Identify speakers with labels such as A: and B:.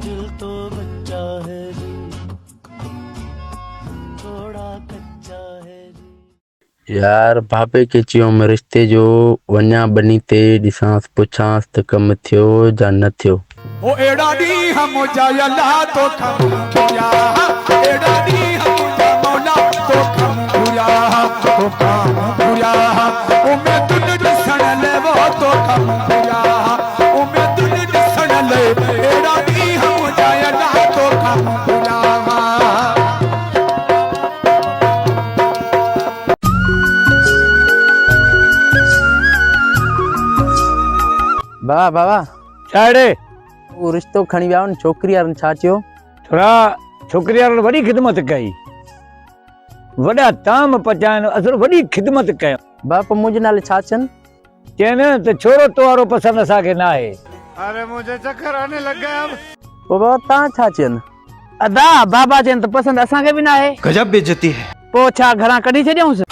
A: दिल तो बच्चा है जी, थोड़ा कच्चा है जी।
B: यार भाभी के चियो में रिश्ते जो वञा बनी ते ॾिसांसि पुछांसि त कमु थियो या न थियो।
C: ओ एड़ा दी हम जायला तो खम भुया, एड़ा दी हम मौला तो खम भुया, तो खम भुया। ओ मैं तुन दिसण ले वो तो खम भुया, ओ मैं तुन दिसण ले, एड़ा दी हम जायला तो खम भुया।
D: बाबा बाबा
E: छाड़े
D: वो रिश्तो खणी विया आहिनि छोकिरी वारनि छा चयो?
E: थोड़ा छोकरी वारनि वॾी ख़िदमत कई, वॾा ताम पचाइनि, असुल वॾी ख़िदमत कयो।
D: बाबा मुंहिंजे नाले छा चयनि?
E: चइनि त छोरो तुवारो पसंदि असांखे न आहे।
C: अरे मुझे चक्कर आने लग गया अब।
D: पोइ बाबा तव्हां छा चयनि?
F: अदा बाबा चयनि त पसंदि असांखे बि न आहे।
C: गजब बेइज्जती है।
F: पोइ छा घरां कढी छॾियऊंसि?